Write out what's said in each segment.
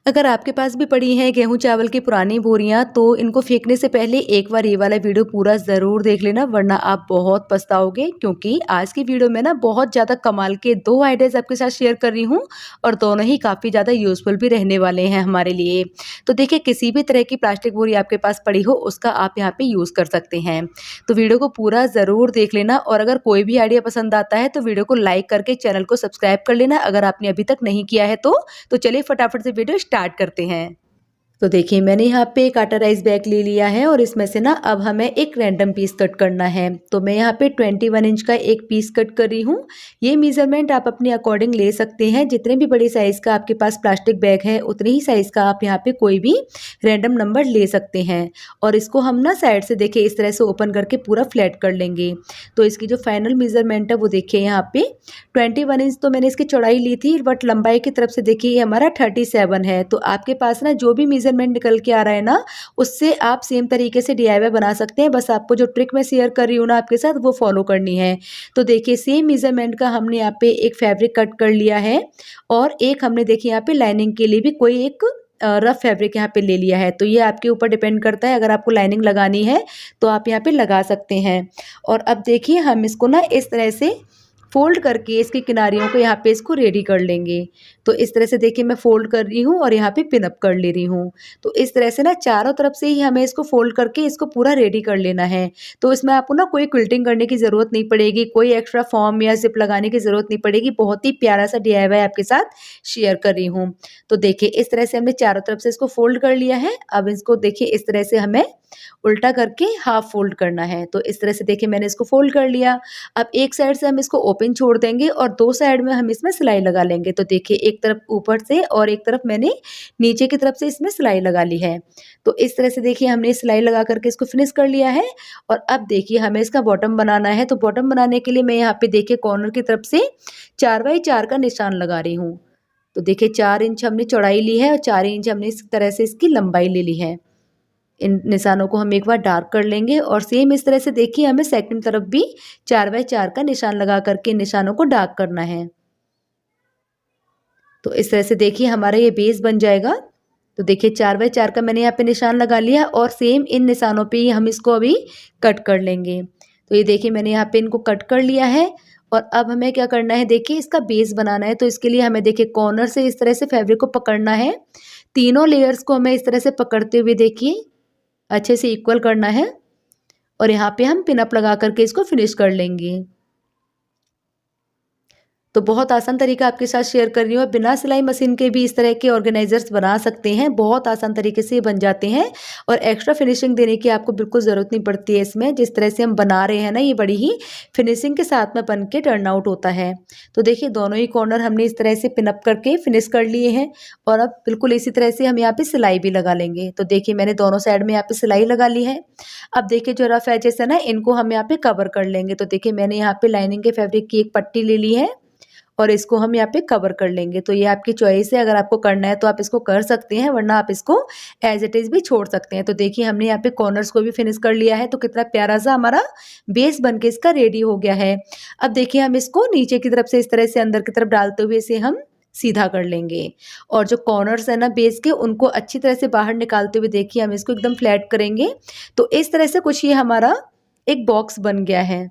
अगर आपके पास भी पड़ी हैं गेहूँ चावल की पुरानी बोरियाँ तो इनको फेंकने से पहले एक बार ये वाला वीडियो पूरा ज़रूर देख लेना, वरना आप बहुत पछताओगे। क्योंकि आज की वीडियो में ना बहुत ज़्यादा कमाल के 2 आइडियाज़ आपके साथ शेयर कर रही हूँ और दोनों ही काफ़ी ज़्यादा यूज़फुल भी रहने वाले हैं हमारे लिए। तो देखिए, किसी भी तरह की प्लास्टिक बोरी आपके पास पड़ी हो उसका आप यहाँ पे यूज़ कर सकते हैं। तो वीडियो को पूरा ज़रूर देख लेना और अगर कोई भी आइडिया पसंद आता है तो वीडियो को लाइक करके चैनल को सब्सक्राइब कर लेना अगर आपने अभी तक नहीं किया है तो। चलिए फटाफट से वीडियो स्टार्ट करते हैं। तो देखिए, मैंने यहाँ पे एक आटा राइस बैग ले लिया है और इसमें से ना अब हमें एक रैंडम पीस कट करना है। तो मैं यहाँ पे 21 इंच का एक पीस कट कर रही हूँ। ये मेजरमेंट आप अपने अकॉर्डिंग ले सकते हैं। जितने भी बड़ी साइज़ का आपके पास प्लास्टिक बैग है उतने ही साइज़ का आप यहाँ पे कोई भी रैंडम नंबर ले सकते हैं। और इसको हम ना साइड से देखिए इस तरह से ओपन करके पूरा फ्लैट कर लेंगे। तो इसकी जो फाइनल मेजरमेंट है वो देखिए यहाँ पे 21 इंच तो मैंने इसकी चौड़ाई ली थी, बट लंबाई की तरफ से देखिए ये हमारा 37 है। तो आपके पास ना जो भी मेजरमेंट निकल के आ रहा है ना, उससे आप सेम तरीके से डीआईवाई बना सकते हैं। बस आपको जो ट्रिक मैं शेयर कर रही हूँ ना आपके साथ, वो फॉलो करनी है। तो देखिए, सेम मेजरमेंट का हमने यहाँ पे एक फैब्रिक कट कर लिया है और एक हमने देखिए यहाँ पे लाइनिंग के लिए भी कोई एक रफ फैब्रिक यहाँ पे ले लिया है। तो ये आपके ऊपर डिपेंड करता है, अगर आपको लाइनिंग लगानी है तो आप यहाँ पे लगा सकते हैं। और अब देखिए, हम इसको ना इस तरह से फोल्ड करके इसकी किनारियों को यहाँ पे इसको रेडी कर लेंगे। तो इस तरह से देखिए मैं फोल्ड कर रही हूँ और यहाँ पे पिन अप कर ले रही हूँ। तो इस तरह से ना चारों तरफ से ही हमें इसको फोल्ड करके इसको पूरा रेडी कर लेना है। तो इसमें आपको ना कोई क्विल्टिंग करने की ज़रूरत नहीं पड़ेगी, कोई एक्स्ट्रा फॉर्म या जिप लगाने की ज़रूरत नहीं पड़ेगी। बहुत ही प्यारा सा डीआईवाई आपके साथ शेयर कर रही हूँ। तो देखिए, इस तरह से हमने चारों तरफ से इसको फोल्ड कर लिया है। अब इसको देखिए इस तरह से हमें उल्टा करके हाफ फोल्ड करना है। तो इस तरह से देखिए मैंने इसको फोल्ड कर लिया। अब एक साइड से हम इसको ओपन छोड़ देंगे और दो साइड में हम इसमें सिलाई लगा लेंगे। तो देखिए, एक तरफ ऊपर से और एक तरफ मैंने नीचे की तरफ से इसमें सिलाई लगा ली है। तो इस तरह से देखिए हमने सिलाई लगा करके इसको फिनिश कर लिया है। और अब देखिए हमें इसका बॉटम बनाना है। तो बॉटम बनाने के लिए मैं यहाँ पे देखिए कॉर्नर की तरफ से 4x4 का निशान लगा रही हूँ। तो देखिए 4 इंच हमने चौड़ाई ली है और 4 इंच हमने इस तरह से इसकी लंबाई ले ली है। इन निशानों को हम एक बार डार्क कर लेंगे और सेम इस तरह से देखिए हमें सेकंड तरफ भी 4x4 का निशान लगा करके निशानों को डार्क करना है। तो इस तरह से देखिए हमारा ये बेस बन जाएगा। तो देखिए 4x4 का मैंने यहाँ पे निशान लगा लिया और सेम इन निशानों पे ही हम इसको अभी कट कर लेंगे। तो ये देखिए मैंने यहाँ पे इनको कट कर लिया है। और अब हमें क्या करना है, देखिए इसका बेस बनाना है। तो इसके लिए हमें देखिए कॉर्नर से इस तरह से फैब्रिक को पकड़ना है। तीनों लेयर्स को हमें इस तरह से पकड़ते हुए देखिए अच्छे से इक्वल करना है और यहाँ पे हम पिन अप लगा करके इसको फिनिश कर लेंगे। तो बहुत आसान तरीका आपके साथ शेयर कर रही हूँ। बिना सिलाई मशीन के भी इस तरह के ऑर्गेनाइजर्स बना सकते हैं। बहुत आसान तरीके से ये बन जाते हैं और एक्स्ट्रा फिनिशिंग देने की आपको बिल्कुल ज़रूरत नहीं पड़ती है इसमें। जिस तरह से हम बना रहे हैं ना, ये बड़ी ही फिनिशिंग के साथ में बन के टर्न आउट होता है। तो देखिए दोनों ही कॉर्नर हमने इस तरह से पिन अप करके फिनिश कर लिए हैं और अब बिल्कुल इसी तरह से हम यहाँ पे सिलाई भी लगा लेंगे। तो देखिए मैंने दोनों साइड में यहाँ पे सिलाई लगा ली है। अब देखिए जो रफ एजेस है ना, इनको हम यहाँ पे कवर कर लेंगे। तो देखिए मैंने यहाँ पे लाइनिंग के फैब्रिक की एक पट्टी ले ली है और इसको हम यहाँ पे कवर कर लेंगे। तो ये आपकी चॉइस है, अगर आपको करना है तो आप इसको कर सकते हैं, वरना आप इसको एज इट इज़ भी छोड़ सकते हैं। तो देखिए हमने यहाँ पे कॉर्नर्स को भी फिनिश कर लिया है। तो कितना प्यारा सा हमारा बेस बन के इसका रेडी हो गया है। अब देखिए हम इसको नीचे की तरफ से इस तरह से अंदर की तरफ डालते हुए इसे हम सीधा कर लेंगे और जो कॉर्नर्स है ना बेस के, उनको अच्छी तरह से बाहर निकालते हुए देखिए हम इसको एकदम फ्लैट करेंगे। तो इस तरह से कुछ ये हमारा एक बॉक्स बन गया है।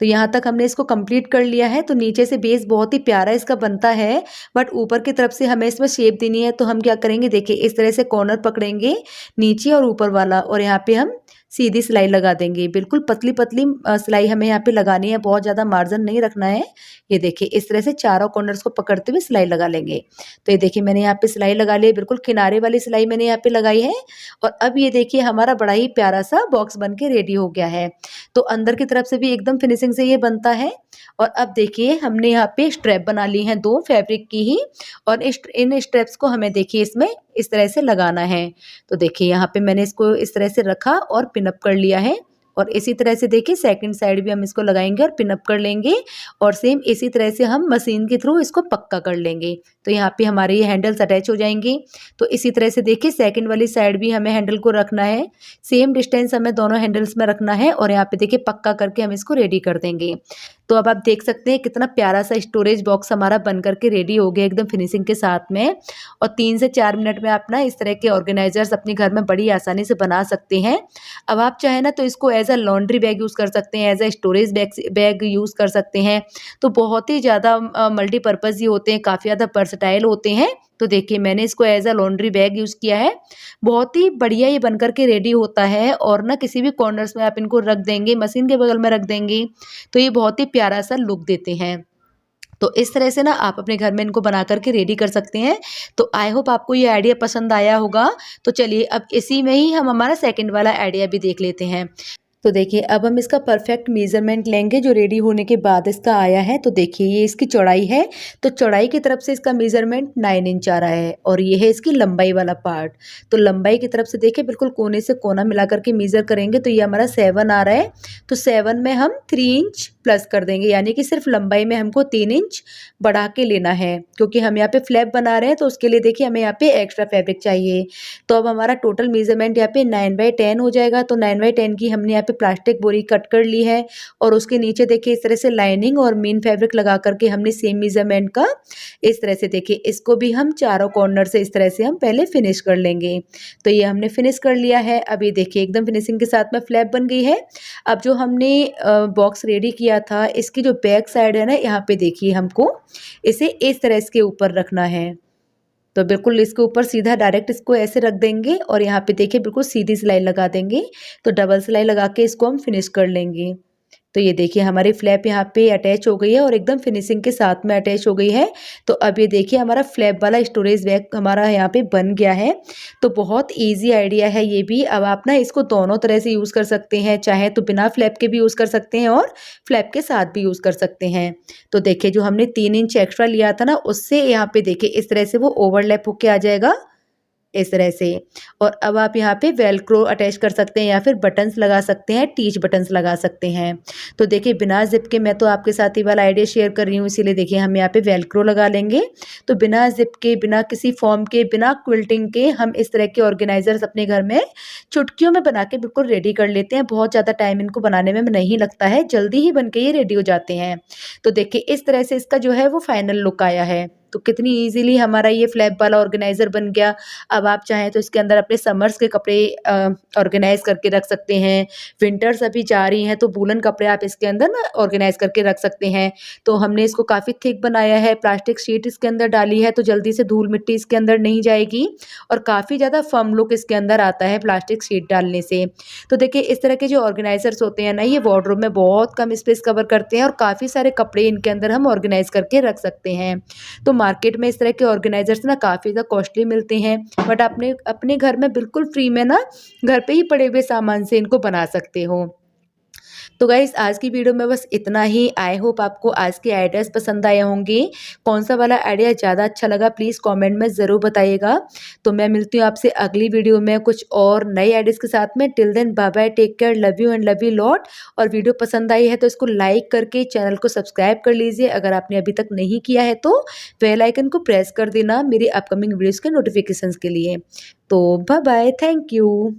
तो यहाँ तक हमने इसको कंप्लीट कर लिया है। तो नीचे से बेस बहुत ही प्यारा इसका बनता है, बट ऊपर की तरफ से हमें इसमें शेप देनी है। तो हम क्या करेंगे, देखिए इस तरह से कॉर्नर पकड़ेंगे नीचे और ऊपर वाला और यहाँ पे हम सीधी सिलाई लगा देंगे। बिल्कुल पतली पतली सिलाई हमें यहाँ पे लगानी है, बहुत ज़्यादा मार्जिन नहीं रखना है। ये देखिए इस तरह से चारों कॉर्नर्स को पकड़ते हुए सिलाई लगा लेंगे। तो ये देखिए मैंने यहाँ पे सिलाई लगा ली है, बिल्कुल किनारे वाली सिलाई मैंने यहाँ पे लगाई है। और अब ये देखिए हमारा बड़ा ही प्यारा सा बॉक्स बन के रेडी हो गया है। तो अंदर की तरफ से भी एकदम फिनिशिंग से ये बनता है। और अब देखिए हमने यहाँ पे स्ट्रैप बना ली है 2 फैब्रिक की ही, और इन स्ट्रैप्स को हमें देखिए इसमें इस तरह से लगाना है। तो देखिए यहाँ पे मैंने इसको इस तरह से रखा और पिन अप कर लिया है और इसी तरह से देखिए सेकंड साइड भी हम इसको लगाएंगे और पिन अप कर लेंगे और सेम इसी तरह से हम मशीन के थ्रू इसको पक्का कर लेंगे। तो यहाँ पे हमारे ये हैंडल्स अटैच हो जाएंगे। तो इसी तरह से देखिए सेकंड वाली साइड भी हमें हैंडल को रखना है, सेम डिस्टेंस हमें दोनों हैंडल्स में रखना है और यहाँ पे देखिए पक्का करके हम इसको रेडी कर देंगे। तो अब आप देख सकते हैं कितना प्यारा सा स्टोरेज बॉक्स हमारा बन करके रेडी हो गया एकदम फिनिशिंग के साथ में। और 3 से 4 मिनट में आप ना इस तरह के ऑर्गेनाइजर्स अपने घर में बड़ी आसानी से बना सकते हैं। अब आप चाहें ना तो इसको as a laundry bag use कर सकते हैं, as a storage bag use कर सकते हैं। तो बहुत ही ज़्यादा मल्टीपर्पज़ ये होते हैं, काफ़ी ज़्यादा वर्सटाइल होते हैं। तो देखिए मैंने इसको as a laundry bag use किया है। बहुत ही बढ़िया ये बन कर के रेडी होता है और ना किसी भी कॉर्नर्स में आप इनको रख देंगे, मशीन के बगल में रख देंगे, तो ये बहुत ही प्यारा सा लुक देते हैं। तो इस तरह से ना आप अपने घर में इनको बना कर के रेडी कर सकते हैं। तो आई होप आपको ये आइडिया पसंद आया होगा। तो चलिए अब इसी में ही हम हमारा सेकंड वाला आइडिया भी देख लेते हैं। तो देखिए अब हम इसका परफेक्ट मेज़रमेंट लेंगे जो रेडी होने के बाद इसका आया है। तो देखिए ये इसकी चौड़ाई है, तो चौड़ाई की तरफ से इसका मेज़रमेंट 9 इंच आ रहा है और ये है इसकी लंबाई वाला पार्ट। तो लंबाई की तरफ से देखिए बिल्कुल कोने से कोना मिला करके मेज़र करेंगे तो ये हमारा 7 आ रहा है। तो 7 में हम 3 इंच प्लस कर देंगे, यानी कि सिर्फ लंबाई में हमको 3 इंच बढ़ा के लेना है, क्योंकि हम यहाँ पे फ्लैप बना रहे हैं तो उसके लिए देखिए हमें यहाँ पे एक्स्ट्रा फैब्रिक चाहिए। तो अब हमारा टोटल मेज़रमेंट यहाँ पे 9/10 हो जाएगा। तो 9/10 की हमने यहाँ पे प्लास्टिक बोरी कट कर ली है और उसके नीचे देखिए इस तरह से लाइनिंग और मेन फैब्रिक लगा करके हमने सेम मेज़रमेंट का इस तरह से देखिए इसको भी हम चारों कॉर्नर से इस तरह से हम पहले फिनिश कर लेंगे। तो ये हमने फिनिश कर लिया है। अब ये देखिए एकदम फिनिशिंग के साथ में फ्लैप बन गई है। अब जो हमने बॉक्स रेडी किया था इसकी जो बैक साइड है ना, यहाँ पे देखिए हमको इसे इस तरह इसके ऊपर रखना है। तो बिल्कुल इसके ऊपर सीधा डायरेक्ट इसको ऐसे रख देंगे और यहाँ पे देखिए बिल्कुल सीधी सिलाई लगा देंगे। तो डबल सिलाई लगा के इसको हम फिनिश कर लेंगे। तो ये देखिए हमारी फ्लैप यहाँ पे अटैच हो गई है और एकदम फिनिशिंग के साथ में अटैच हो गई है। तो अब ये देखिए हमारा फ्लैप वाला स्टोरेज बैग हमारा यहाँ पे बन गया है। तो बहुत इजी आइडिया है ये भी। अब आप ना इसको दोनों तरह से यूज़ कर सकते हैं, चाहे तो बिना फ्लैप के भी यूज़ कर सकते हैं और फ्लैप के साथ भी यूज़ कर सकते हैं। तो देखिए जो हमने 3 इंच एक्स्ट्रा लिया था ना, उससे यहाँ पे देखिए इस तरह से वो ओवरलैप होके आ जाएगा इस तरह से। और अब आप यहाँ पे वेलक्रो अटैच कर सकते हैं या फिर बटन्स लगा सकते हैं, टीच बटन्स लगा सकते हैं। तो देखिए बिना जिप के मैं तो आपके साथ ही वाला आइडिया शेयर कर रही हूँ, इसीलिए देखिए हम यहाँ पे वेलक्रो लगा लेंगे। तो बिना जिप के, बिना किसी फॉर्म के, बिना क्विल्टिंग के हम इस तरह के ऑर्गेनाइजर्स अपने घर में चुटकियों में बना के बिल्कुल रेडी कर लेते हैं। बहुत ज़्यादा टाइम इनको बनाने में नहीं लगता है, जल्दी ही बन के ये रेडी हो जाते हैं। तो देखिए इस तरह से इसका जो है वो फाइनल लुक आया है। तो कितनी ईजिली हमारा ये फ्लैप वाला ऑर्गेनाइज़र बन गया। अब आप चाहें तो इसके अंदर अपने समर्स के कपड़े ऑर्गेनाइज़ करके रख सकते हैं। विंटर्स अभी जा रही हैं तो वूलन कपड़े आप इसके अंदर ना ऑर्गेनाइज़ करके रख सकते हैं। तो हमने इसको काफ़ी थिक बनाया है, प्लास्टिक शीट इसके अंदर डाली है तो जल्दी से धूल मिट्टी इसके अंदर नहीं जाएगी और काफ़ी ज़्यादा फर्म लुक इसके अंदर आता है प्लास्टिक शीट डालने से। तो देखिए इस तरह के जो ऑर्गेनाइज़र्स होते हैं ना, ये वार्डरोब में बहुत कम स्पेस कवर करते हैं और काफ़ी सारे कपड़े इनके अंदर हम ऑर्गेनाइज़ करके रख सकते हैं। तो मार्केट में इस तरह के ऑर्गेनाइजर्स ना काफ़ी ज़्यादा कॉस्टली मिलते हैं, बट आपने अपने घर में बिल्कुल फ्री में ना घर पे ही पड़े हुए सामान से इनको बना सकते हो। तो गाइस आज की वीडियो में बस इतना ही। आई होप आपको आज के आइडियाज़ पसंद आए होंगे। कौन सा वाला आइडिया ज़्यादा अच्छा लगा प्लीज़ कमेंट में ज़रूर बताइएगा। तो मैं मिलती हूँ आपसे अगली वीडियो में कुछ और नए आइडियाज़ के साथ में। Till then bye bye, take care, love you and love you lot. और वीडियो पसंद आई है तो इसको लाइक करके चैनल को सब्सक्राइब कर लीजिए। अगर आपने अभी तक नहीं किया है तो बेल आइकन को प्रेस कर देना मेरी अपकमिंग वीडियोज़ के नोटिफिकेशंस के लिए। तो बाय बाय, थैंक यू।